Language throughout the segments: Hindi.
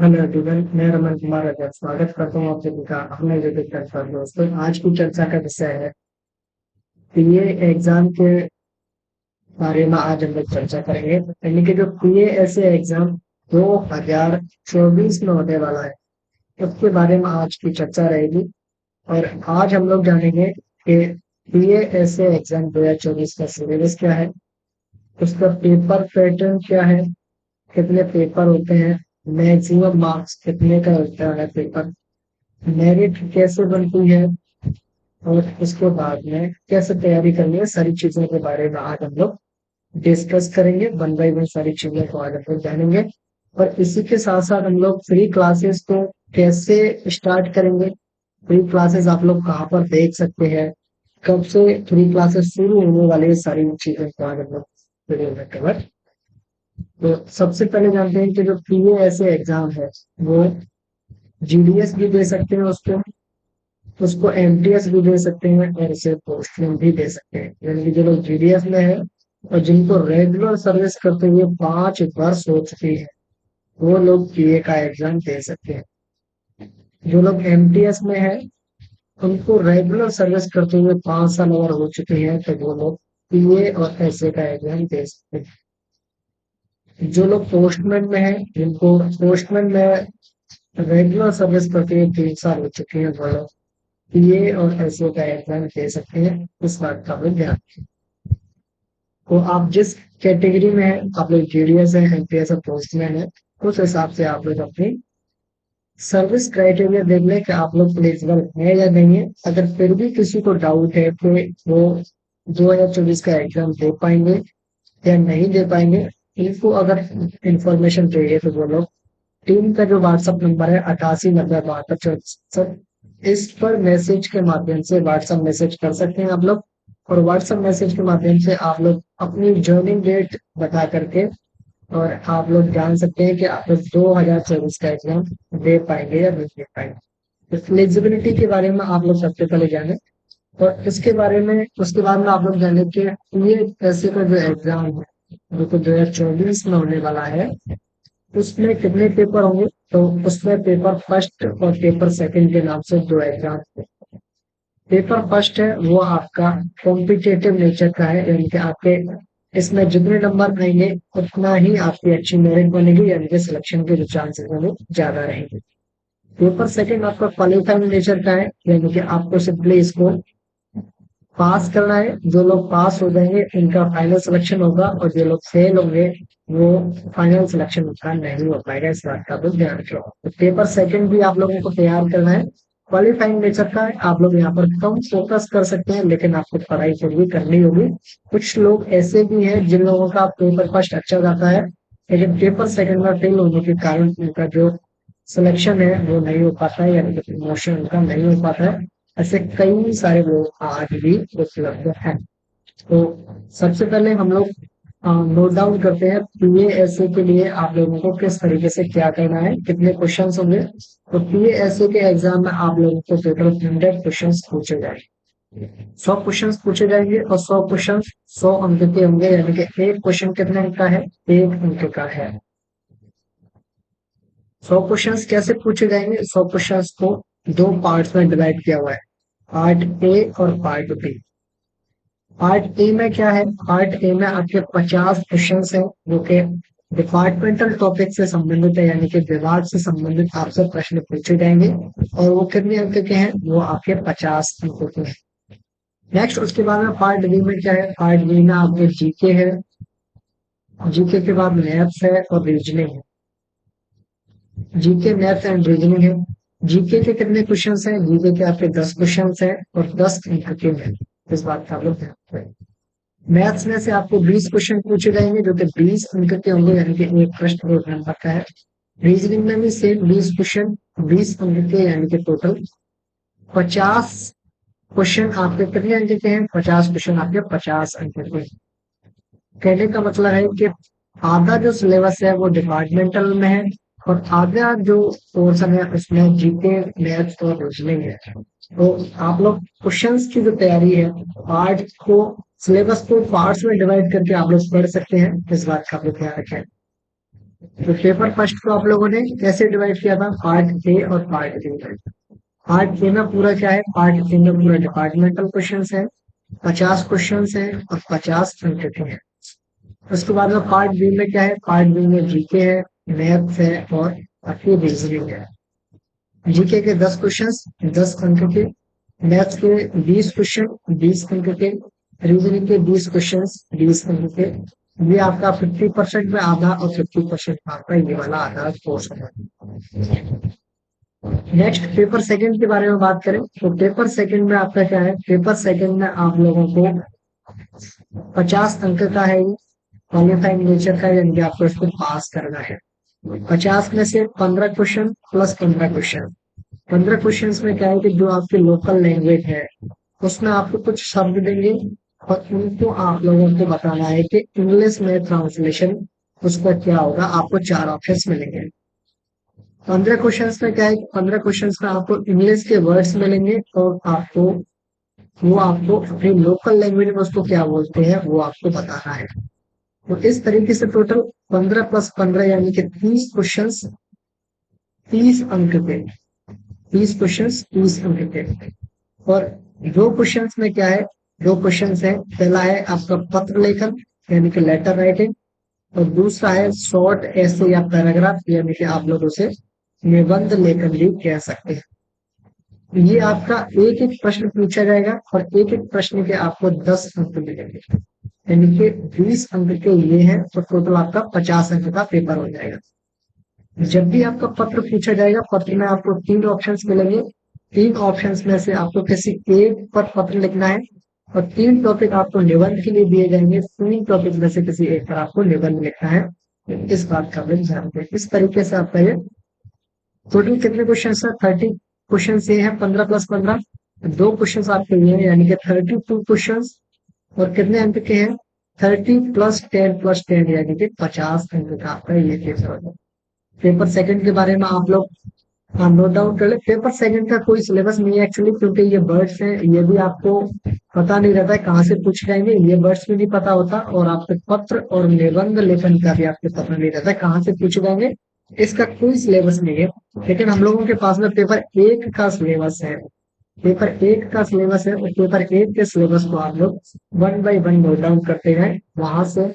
हेलो एवरीवन, मैं रमन कुमार अध्यक्ष स्वागत करता हूँ आप सभी का अपने यूट्यूब चैनल पर। दोस्तों, आज की चर्चा का विषय है पीए एग्जाम के बारे में। आज हम लोग चर्चा करेंगे, यानी कि जो पीए ऐसे एग्जाम 2024 में होने वाला है, उसके बारे में आज की चर्चा रहेगी। और आज हम लोग जानेंगे कि पीए ऐसे एग्जाम 2024 का सिलेबस क्या है, उसका पेपर पैटर्न क्या है, कितने पेपर होते हैं, मैक्सिमम मार्क्स कितने का होता है पेपर, मेरिट कैसे बनती है, और उसके बाद में कैसे तैयारी करनी है, सारी चीजों के बारे में आज हम लोग डिस्कस करेंगे। वन बाई वन सारी चीजों को आज हम लोग जानेंगे। और इसी के साथ साथ हम लोग फ्री क्लासेस को कैसे स्टार्ट करेंगे, फ्री क्लासेस आप लोग कहाँ पर देख सकते हैं, कब से फ्री क्लासेस शुरू होने वाली है, सारी चीजों को आज हम लोग वीडियो में कवर। तो सबसे पहले जानते हैं कि जो पीए ऐसे एग्जाम है, वो जीडीएस भी दे सकते हैं उसको उसको एमटीएस भी दे सकते हैं, और इसे पोस्टमेन भी दे सकते हैं। यानी कि जो लोग जीडीएस में है और जिनको रेगुलर सर्विस करते हुए 5 वर्ष हो चुकी है, वो लोग पीए का एग्जाम दे सकते हैं। जो लोग एमटीएस में है, उनको रेगुलर सर्विस करते हुए 5 साल और हो चुके हैं, तो वो लोग पीए और एसए का एग्जाम दे सकते हैं। जो लोग पोस्टमैन में है, जिनको पोस्टमैन में रेगुलर सर्विस करते हुए 3 साल हो चुके हैं, वो लोग पीए और एसए का एग्जाम दे सकते हैं। इस बात का भी ध्यान रखें। तो आप जिस कैटेगरी में है, आप लोग जीडीएस है, एमपीएस है, पोस्टमैन है, उस हिसाब से आप लोग अपनी सर्विस क्राइटेरिया देख लें कि आप लोग एलिजिबल है या नहीं है। अगर फिर भी किसी को डाउट है तो वो 2024 का एग्जाम दे पाएंगे या नहीं दे पाएंगे, इनको अगर इंफॉर्मेशन चाहिए तो वो लोग टीम का जो व्हाट्सएप नंबर है 88 90 72 64, इस पर मैसेज के माध्यम से व्हाट्सएप मैसेज कर सकते हैं आप लोग। और व्हाट्सएप मैसेज के माध्यम से आप लोग अपनी ज्वाइनिंग डेट बता करके और आप लोग जान सकते हैं कि आप लोग 2024 का एग्जाम दे पाएंगे या नहीं दे पाएंगे। एलिजिबिलिटी के बारे में आप लोग सबसे पहले जाने, और इसके बारे में उसके बाद में आप लोग जाने कि ये ऐसे का जो एग्जाम है, जो तो 2024 में होने वाला है, उसमें कितने पेपर होंगे। तो उसमें पेपर फर्स्ट और पेपर सेकंड के नाम से दो एग्जाम। पेपर फर्स्ट है वो आपका कॉम्पिटेटिव नेचर का है, यानी कि आपके इसमें जितने नंबर आएंगे उतना ही आपकी अच्छी मेरिट बनेगी, यानी कि सिलेक्शन के जो चांसेस हैं वो ज्यादा रहेंगे। पेपर सेकंड आपका क्वालिफाइंग नेचर का है, यानी कि आपको सिंपली इसको पास करना है। जो लोग पास हो जाएंगे उनका फाइनल सिलेक्शन होगा, और जो लोग फेल होंगे वो फाइनल सिलेक्शन उनका नहीं हो पाएगा। इस बात का भी ध्यान रखो। तो पेपर सेकंड भी आप लोगों को तैयार करना है, क्वालिफाइंग नेचर का है। आप लोग यहाँ पर कम फोकस कर सकते हैं, लेकिन आपको पढ़ाई फिर भी करनी होगी। कुछ लोग ऐसे भी हैं जिन लोगों का पेपर फर्स्ट अच्छा जाता है, लेकिन पेपर सेकंड में फेल होने के कारण उनका जो सिलेक्शन है वो नहीं हो पाता है, यानी कि प्रमोशन उनका नहीं हो पाता है। ऐसे कई सारे लोग आज भी उपलब्ध हैं। तो सबसे पहले हम लोग नोट डाउन करते हैं पीए एसए के लिए आप लोगों को किस तरीके से क्या करना है, कितने क्वेश्चंस होंगे। तो पीए एसए के एग्जाम में आप लोगों को टोटल 100 क्वेश्चंस पूछे जाएंगे। 100 क्वेश्चंस पूछे जाएंगे, और 100 क्वेश्चंस 100 अंक के होंगे, यानी कि एक क्वेश्चन कितने अंक का है, 1 अंक का है। 100 क्वेश्चंस कैसे पूछे जाएंगे, 100 क्वेश्चंस को दो पार्ट्स में डिवाइड किया हुआ है, पार्ट ए और पार्ट बी। पार्ट ए में क्या है, पार्ट ए में आपके 50 क्वेश्चन है, जो कि डिपार्टमेंटल टॉपिक से संबंधित है, यानी कि विभाग से संबंधित आपसे प्रश्न पूछे जाएंगे। और वो कितने अंक के हैं, वो आपके 50 अंक के हैं। नेक्स्ट उसके बाद में पार्ट बी में क्या है, पार्ट बी में आपके जीके है, जीके के बाद मैथ्स है और रीजनिंग है। जीके मैथ्स एंड रीजनिंग है। जीके के कितने क्वेश्चन हैं, जीके के आपके 10 क्वेश्चन हैं और 10 अंक के हैं। इस बात का आप लोग ध्यान रखें। मैथ्स में से आपको 20 क्वेश्चन पूछे जाएंगे, जो कि 20 अंक के होंगे, यानी कि एक प्रश्न 1 नंबर का है। रीजनिंग में भी सेम 20 क्वेश्चन, 20 अंक के, यानी कि टोटल 50 क्वेश्चन आपके कितने अंक के हैं, 50 क्वेश्चन आपके 50 अंक के हैं। कहने का मतलब है कि आधा जो सिलेबस है वो डिपार्टमेंटल में है, और आधा जो पोर्शन है उसमें जीके मैथ्स और रीजनिंग है। तो आप लोग क्वेश्चंस की जो तैयारी है, पार्ट को सिलेबस को पार्ट्स में डिवाइड करके आप लोग पढ़ सकते हैं। इस बात का आप लोग ध्यान रखें। तो पेपर फर्स्ट को आप लोगों ने कैसे डिवाइड किया था, पार्ट ए और पार्ट बी में। पार्ट ए में पूरा क्या है, पार्ट ए में पूरा डिपार्टमेंटल क्वेश्चन है, 50 क्वेश्चन है और 50 अंक के हैं। उसके बाद में पार्ट बी में क्या है, पार्ट बी में जीके है, मैथ्स है और आपकी रीजनिंग है। जीके के 10 क्वेश्चन 10 अंक के, मैथ्स के 20 क्वेश्चन 20 अंक के, रीजनिंग के 20 क्वेश्चन 20 अंक के। ये आपका 50% में आधा और 50% में आपका ये वाला आधा कोर्स है। नेक्स्ट पेपर सेकंड के बारे में बात करें तो पेपर सेकंड में आपका क्या है, पेपर सेकंड में आप लोगों को 50 अंक का है, क्वालिफाइंग नेचर का, यानी कि आपको इसको पास करना है। 50 में से 15 क्वेश्चन प्लस 15 क्वेश्चन। 15 क्वेश्चन में क्या है कि जो आपकी लोकल लैंग्वेज है उसमें आपको कुछ शब्द देंगे और उनको आप लोगों को बताना है कि इंग्लिश में ट्रांसलेशन उसका क्या होगा। आपको 4 ऑप्शन मिलेंगे। 15 क्वेश्चन में क्या है, 15 क्वेश्चन में आपको इंग्लिश के वर्ड्स मिलेंगे और आपको अपनी लोकल लैंग्वेज में उसको क्या बोलते हैं वो आपको बताना है। तो इस तरीके से टोटल 15 + 15 यानी कि 30 क्वेश्चन 30 अंक के, 30 क्वेश्चन 30 अंक के। और दो क्वेश्चंस में क्या है, दो क्वेश्चंस है, पहला है आपका पत्र लेखन यानी कि लेटर राइटिंग और दूसरा है शॉर्ट ऐसे या पैराग्राफ यानी कि आप लोग उसे निबंध लेखन भी कह सकते हैं। ये आपका एक एक प्रश्न पूछा जाएगा और एक एक प्रश्न के आपको 10 अंक मिलेंगे, यानी कि 20 अंक के ये हैं तो टोटल आपका 50 अंक का पेपर हो जाएगा। जब भी आपका पत्र पूछा जाएगा, पत्र में आपको 3 ऑप्शंस मिलेंगे। 3 ऑप्शंस में से आपको किसी एक पर पत्र लिखना है और 3 टॉपिक आपको निबंध के लिए दिए जाएंगे। 3 टॉपिक में से किसी एक पर आपको निबंध लिखना है। इस बात का भी ध्यान दें। इस तरीके से आपका ये टोटल कितने क्वेश्चन है, 30 क्वेश्चन ये है, 15 + 15। दो क्वेश्चन आपके ये है यानी कि 32 क्वेश्चन और कितने अंक के हैं, 30 + 10 + 10 यानी कि 50 अंक का आपका ये पेपर होगा। पेपर सेकंड के बारे में आप लोग नोट डाउन कर ले। पेपर सेकंड का कोई सिलेबस नहीं है एक्चुअली, क्योंकि ये वर्ड्स हैं, ये भी आपको पता नहीं रहता है कहाँ से पूछ जाएंगे, ये वर्ड्स भी नहीं पता होता और आपके पत्र और निबंध लेखन का भी आपको पता नहीं रहता है कहाँ से पूछे जाएंगे। इसका कोई सिलेबस नहीं है। लेकिन हम लोगों के पास में पेपर एक का सिलेबस है, पेपर एक का सिलेबस है और पेपर एक के सिलेबस को आप लोग 1 बाय 1 नोट डाउन करते हैं। वहां से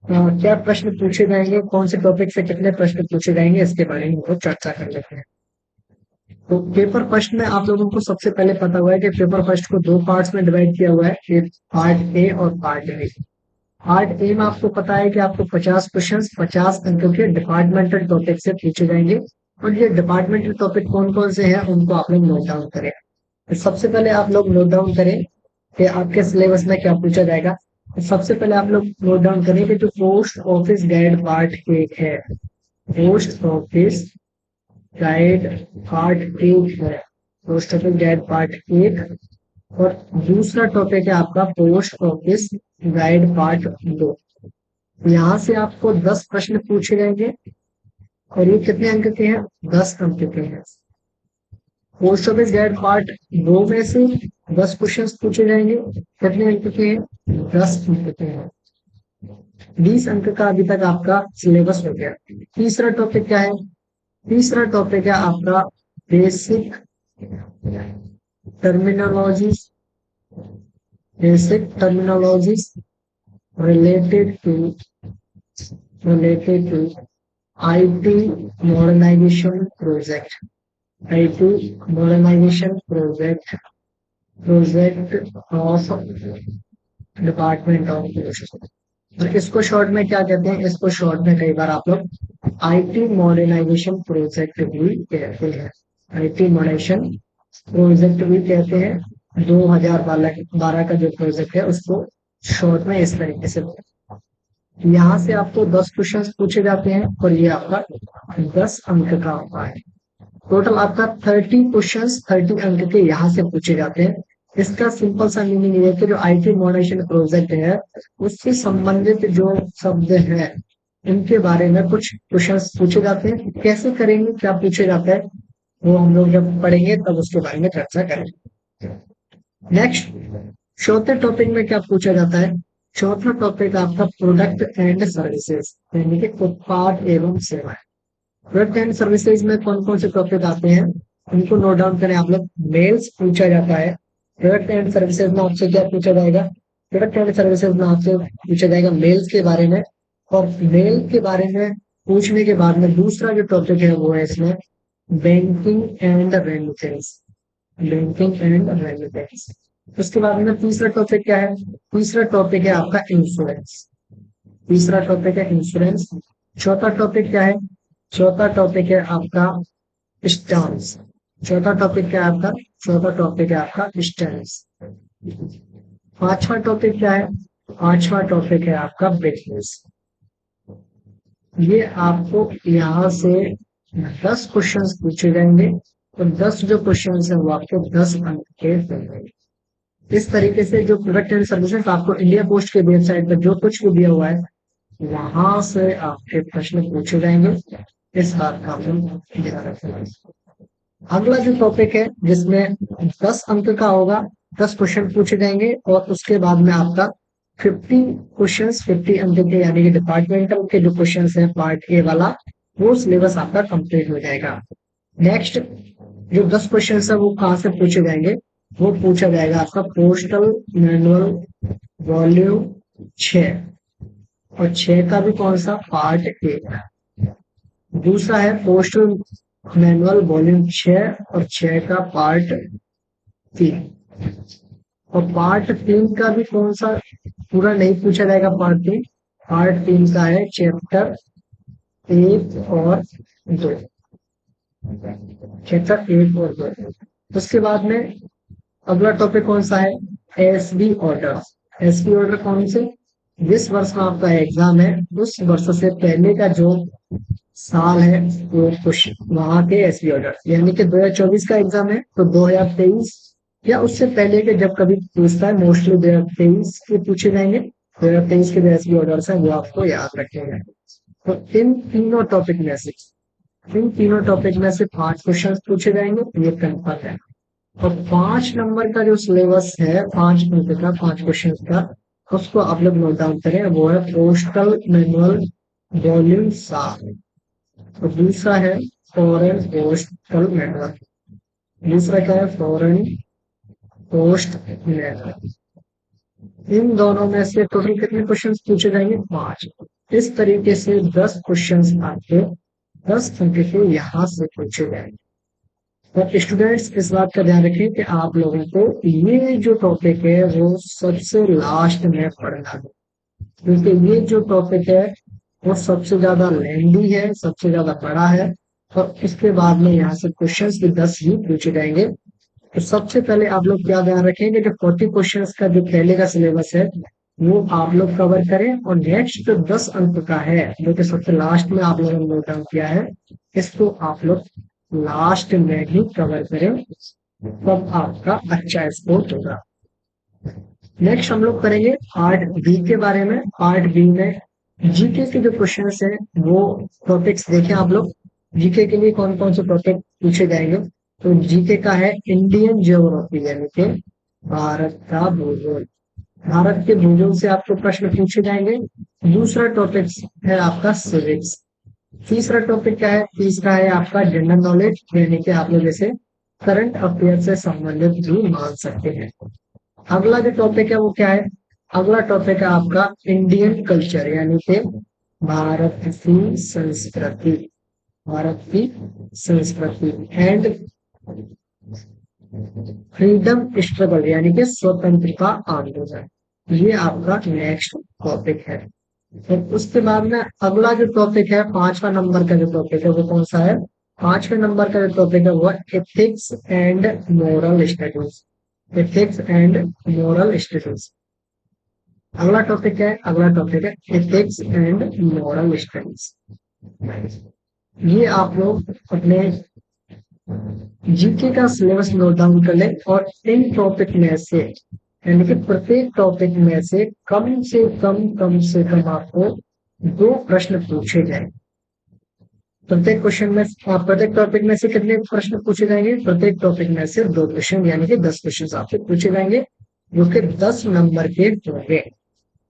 क्या प्रश्न पूछे जाएंगे, कौन से टॉपिक से कितने प्रश्न पूछे जाएंगे, इसके बारे में हम लोग चर्चा कर लेते हैं। तो पेपर फर्स्ट में आप लोगों को सबसे पहले पता हुआ है कि पेपर फर्स्ट को 2 पार्ट्स में डिवाइड किया हुआ है, एक पार्ट ए और पार्ट बी। पार्ट ए में आपको पता है कि आपको 50 क्वेश्चन 50 अंकों के डिपार्टमेंटल टॉपिक से पूछे जाएंगे और ये डिपार्टमेंटल टॉपिक कौन कौन से हैं उनको आप लोग नोट डाउन करें। तो सबसे पहले आप लोग नोट डाउन करें कि आपके सिलेबस में क्या पूछा जाएगा। तो सबसे पहले आप लोग नोट डाउन करें कि जो पोस्ट ऑफिस गाइड पार्ट एक है, पोस्ट ऑफिस गाइड पार्ट एक है, पोस्ट ऑफिस गाइड पार्ट एक। और दूसरा टॉपिक है आपका पोस्ट ऑफिस गाइड पार्ट 2। यहाँ से आपको 10 प्रश्न पूछे जाएंगे और ये कितने अंक के हैं, 10 अंक के हैं। पोस्ट ऑफिस गाइड पार्ट 2 में से 10 क्वेश्चन पूछे जाएंगे, कितने अंक के हैं, 10 अंक के हैं। 20 अंक का अभी तक आपका सिलेबस हो गया। तीसरा टॉपिक क्या है, तीसरा टॉपिक है आपका basic terminologies, basic terminologies related to related to IT modernization project, IT modernization project of department of education. और इसको शॉर्ट में क्या कहते हैं, इसको शॉर्ट में कई बार आप लोग आईटी मॉडर्नाइजेशन प्रोजेक्ट भी कहते हैं, आईटी मॉडर्नाइजेशन प्रोजेक्ट भी कहते हैं। 2012 का जो प्रोजेक्ट है उसको शॉर्ट में इस तरीके से। यहाँ से आपको 10 क्वेश्चन पूछे जाते हैं और ये आपका 10 अंक का होता है। टोटल आपका 30 क्वेश्चन 30 अंक के यहाँ से पूछे जाते हैं। इसका सिंपल सा मीनिंग ये है कि जो आईटी मॉडर्नाइजेशन प्रोजेक्ट है उससे संबंधित जो शब्द है इनके बारे में कुछ क्वेश्चन पूछे जाते हैं। कैसे करेंगे, क्या पूछे जाता है, वो हम लोग जब पढ़ेंगे तब उसके बारे में चर्चा करेंगे। नेक्स्ट चौथे टॉपिक में क्या पूछा जाता है, चौथा टॉपिक आपका प्रोडक्ट एंड सर्विसेज यानी कि उत्पाद एवं सेवाएं। प्रोडक्ट एंड सर्विसेज में कौन कौन से टॉपिक आते हैं उनको नोट डाउन करें आप लोग। मेल्स पूछा जाता है। प्रोडक्ट एंड सर्विसेज में आपसे क्या पूछा जाएगा? प्रोडक्ट एंड सर्विसेज में आपसे पूछा जाएगा मेल्स के बारे में। और मेल के बारे में पूछने के बाद में दूसरा जो टॉपिक है वो है इसमें banking and remittance. Banking and remittance. उसके बाद में तीसरा टॉपिक क्या है? तीसरा टॉपिक है आपका इंश्योरेंस। तीसरा टॉपिक है इंश्योरेंस। चौथा टॉपिक क्या है? चौथा टॉपिक है आपका स्टैम्प्स। चौथा टॉपिक क्या है आपका? चौथा टॉपिक है आपका स्टैम्प्स। पांचवा टॉपिक क्या है? पांचवा टॉपिक है आपका बिजनेस। ये आपको यहाँ से 10 क्वेश्चंस पूछे जाएंगे तो 10 जो क्वेश्चंस है वो आपको 10 अंक के देंगे। इस तरीके से जो प्रोडक्ट एंड सर्विसेज आपको इंडिया पोस्ट के वेबसाइट पर जो कुछ भी दिया हुआ है वहां से आपके प्रश्न पूछे जाएंगे। इस बात का हम ध्यान रखेंगे। अगला जो टॉपिक है जिसमें 10 अंक का होगा, 10 क्वेश्चन पूछे जाएंगे और उसके बाद में आपका 50 क्वेश्चंस 50 अंक के यानी कि डिपार्टमेंटल के जो क्वेश्चंस है पार्ट ए वाला वो सिलेबस आपका कंप्लीट हो जाएगा। नेक्स्ट जो 10 क्वेश्चन है वो कहाँ से पूछे जाएंगे? वो पूछा जाएगा आपका पोस्टल मैनुअल वॉल्यूम 6 और 6 का भी कौन सा पार्ट ए। दूसरा है पोस्टल मैनुअल वॉल्यूम 6 और 6 का पार्ट 3। और पार्ट 3 का भी कौन सा पूरा नहीं पूछा जाएगा? पार्ट 3 का है चैप्टर 1 और 2। चैप्टर 1 और 2। उसके बाद में अगला टॉपिक कौन सा है? SB order. एसबी ऑर्डर कौन से? जिस वर्ष में आपका एग्जाम है उस वर्ष से पहले का जो साल है वो कुछ वहां के एसबी ऑर्डर यानी कि 2024 का एग्जाम है तो 2023 या उससे पहले के जब कभी पूछता है मोस्टली 2023 के पूछे जाएंगे। 2023 के जो एसबी ऑर्डर है वो आपको याद रखेंगे। तो इन तीनों टॉपिक में से 5 क्वेश्चन पूछे जाएंगे ये कंफर्म है। और 5 नंबर का जो सिलेबस है 5 मिनट का 5 क्वेश्चन का उसको आप लोग नोट डाउन करें। वो है पोस्टल मैनुअल वॉल्यूम 7। तो दूसरा है फॉरेन पोस्टल नेटवर्क। दूसरा क्या है? Foreign post network. इन दोनों में से टोटल कितने क्वेश्चन पूछे जाएंगे? 5। इस तरीके से 10 क्वेश्चन आपके 10 अंक के यहाँ से पूछे जाएंगे। तो स्टूडेंट्स इस बात का ध्यान रखें कि आप लोगों को ये जो टॉपिक है वो सबसे लास्ट में पढ़ना है क्योंकि ये जो टॉपिक है वो सबसे ज्यादा लेंदी है, सबसे ज्यादा बड़ा है। और इसके बाद में यहाँ से क्वेश्चंस भी 10 ही पूछे जाएंगे। तो सबसे पहले आप लोग क्या ध्यान रखेंगे? जो 40 क्वेश्चंस का जो पहले का सिलेबस है वो आप लोग कवर करें और नेक्स्ट जो 10 अंक का है जो कि सबसे लास्ट में आप लोगों ने नोट डाउन किया है इसको आप लोग लास्ट में ही कवर करें तब आपका अच्छा स्कोर होगा। नेक्स्ट हम लोग करेंगे पार्ट बी के बारे में। पार्ट बी में जीके के जो क्वेश्चन है वो टॉपिक्स देखें आप लोग। जीके के लिए कौन कौन से टॉपिक पूछे जाएंगे? तो जीके का है इंडियन ज्योग्राफी यानी कि भारत का भूगोल। भारत के भूगोल से आपको प्रश्न पूछे जाएंगे। दूसरा टॉपिक है आपका सिविक्स। तीसरा टॉपिक क्या है? तीसरा है आपका जनरल नॉलेज यानी कि आप लोग इसे करंट अफेयर से संबंधित भी मान सकते हैं। अगला जो टॉपिक है वो क्या है? अगला टॉपिक है आपका इंडियन कल्चर यानी कि भारत की संस्कृति। भारत की संस्कृति एंड फ्रीडम स्ट्रगल यानी कि स्वतंत्रता आंदोलन। ये आपका नेक्स्ट टॉपिक है। फिर उसके बाद में अगला जो टॉपिक है 5वां नंबर का जो टॉपिक है वो कौन सा है? 5वें नंबर का जो टॉपिक है वो ethics and moral studies. Ethics and moral studies अगला टॉपिक है। अगला टॉपिक है एथिक्स एंड मोरल स्टडीज। ये आप लोग अपने जीके का सिलेबस नोट डाउन कर लें और इन टॉपिक में से यानी कि प्रत्येक टॉपिक में से कम से कम आपको 2 प्रश्न पूछे जाएंगे। प्रत्येक क्वेश्चन में प्रत्येक टॉपिक में से कितने प्रश्न पूछे जाएंगे? प्रत्येक टॉपिक में से 2 क्वेश्चन यानी कि 10 क्वेश्चन आपसे पूछे जाएंगे जो कि 10 नंबर के होंगे।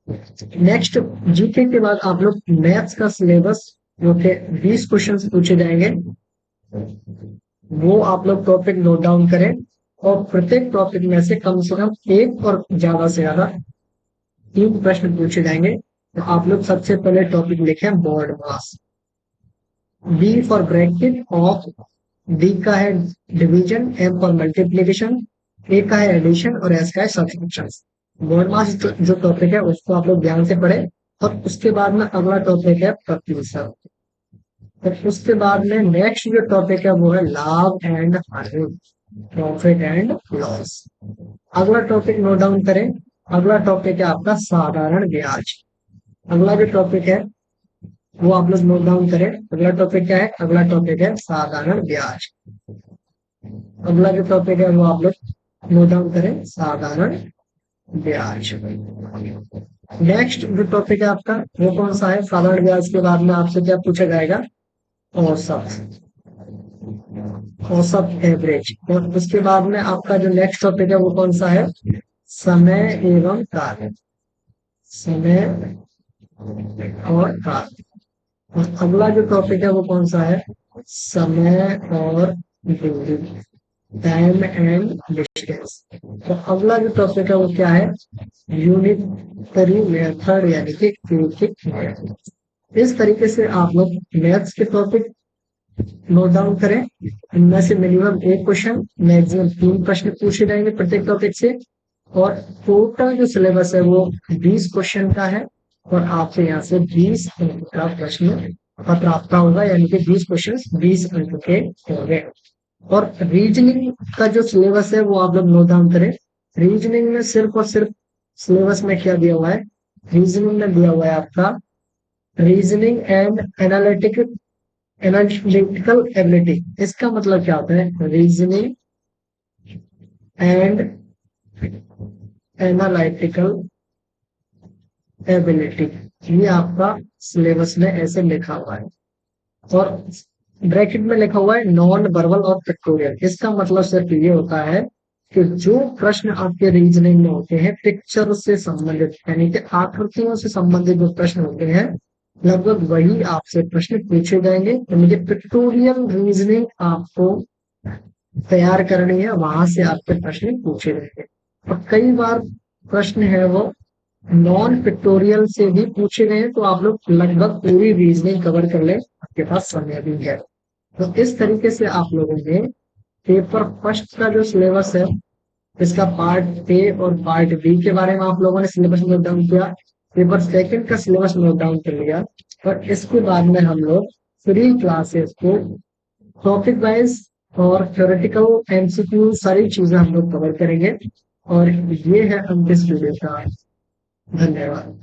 नेक्स्ट जीके के बाद आप लोग मैथ्स का सिलेबस जो कि 20 क्वेश्चंस पूछे जाएंगे, वो आप लोग टॉपिक नोट डाउन करें और प्रत्येक टॉपिक में से कम एक और ज्यादा से ज्यादा 3 प्रश्न पूछे जाएंगे। तो आप लोग सबसे पहले टॉपिक लिखें BODMAS. B for bracket of, D का है division, M for multiplication, A का है एडिशन और एस का है सब्सट्रैक्शन। बोर्ड मास जो टॉपिक है उसको आप लोग ध्यान से पढ़े। और उसके बाद में अगला टॉपिक है प्रतिशत। फिर उसके बाद में नेक्स्ट जो टॉपिक है वो है लाभ एंड हानि, प्रॉफिट एंड लॉस। अगला टॉपिक नोट डाउन करें। अगला टॉपिक है आपका साधारण ब्याज। अगला जो टॉपिक है वो आप लोग नोट डाउन करें। अगला टॉपिक क्या है? अगला टॉपिक है साधारण ब्याज। अगला जो टॉपिक है वो आप लोग नोट डाउन करें, साधारण ब्याज। नेक्स्ट जो टॉपिक है आपका वो कौन सा है? साधारण ब्याज के बाद में आपसे क्या पूछा जाएगा? औसत, औसत एवरेज। और उसके बाद में आपका जो नेक्स्ट टॉपिक है वो कौन सा है? समय एवं कार्य, समय और कार्य। और अगला जो टॉपिक है वो कौन सा है? समय और दूरी, टाइम एंड डिस्टेंस। तो अगला जो टॉपिक है वो क्या है? यूनिटरी मेथड यानी कि क्यूबिक मेथड। इस तरीके से आप लोग मैथ्स के टॉपिक नोट डाउन करें। इनमें से मिनिमम एक क्वेश्चन, मैक्सिमम 3 प्रश्न पूछे जाएंगे प्रत्येक टॉपिक से। और टोटल जो सिलेबस है वो 20 क्वेश्चन का है। और आपसे यहाँ से 20 अंक का प्रश्न पत्र आपका होगा, यानी कि 20 क्वेश्चन 20 अंक के होंगे। और रीजनिंग का जो सिलेबस है वो आप लोग नोट डाउन करें। रीजनिंग में सिर्फ और सिर्फ सिलेबस में क्या दिया हुआ है? रीजनिंग में दिया हुआ है आपका रीजनिंग एंड एनालिटिकल एबिलिटी। इसका मतलब क्या होता है? रीजनिंग एंड एनालिटिकल एबिलिटी, ये आपका सिलेबस में ऐसे लिखा हुआ है। और ब्रैकेट में लिखा हुआ है नॉन वर्बल और पिक्टोरियल। इसका मतलब सिर्फ ये होता है कि जो प्रश्न आपके रीजनिंग में होते हैं पिक्चर से संबंधित, यानी कि आकृतियों से संबंधित जो प्रश्न होते हैं, लगभग वही आपसे प्रश्न पूछे जाएंगे। यानी कि पिक्टोरियल रीजनिंग आपको तैयार करनी है, वहां से आपके प्रश्न पूछे जाएंगे। और कई बार प्रश्न है वो नॉन पिक्टोरियल से भी पूछे गए, तो आप लोग लगभग पूरी रीजनिंग कवर कर ले, आपके पास समय भी है। तो इस तरीके से आप लोगों ने पेपर फर्स्ट का जो सिलेबस है, इसका पार्ट ए और पार्ट बी के बारे में आप लोगों ने सिलेबस नोट डाउन किया। पेपर सेकंड का सिलेबस नोट डाउन कर लिया। और इसके बाद में हम लोग फ्री क्लासेस को टॉपिक वाइज और थ्योरेटिकल एमसीक्यू सारी चीजें हम लोग कवर करेंगे। और ये है हम इस वीडियो का। धन्यवाद।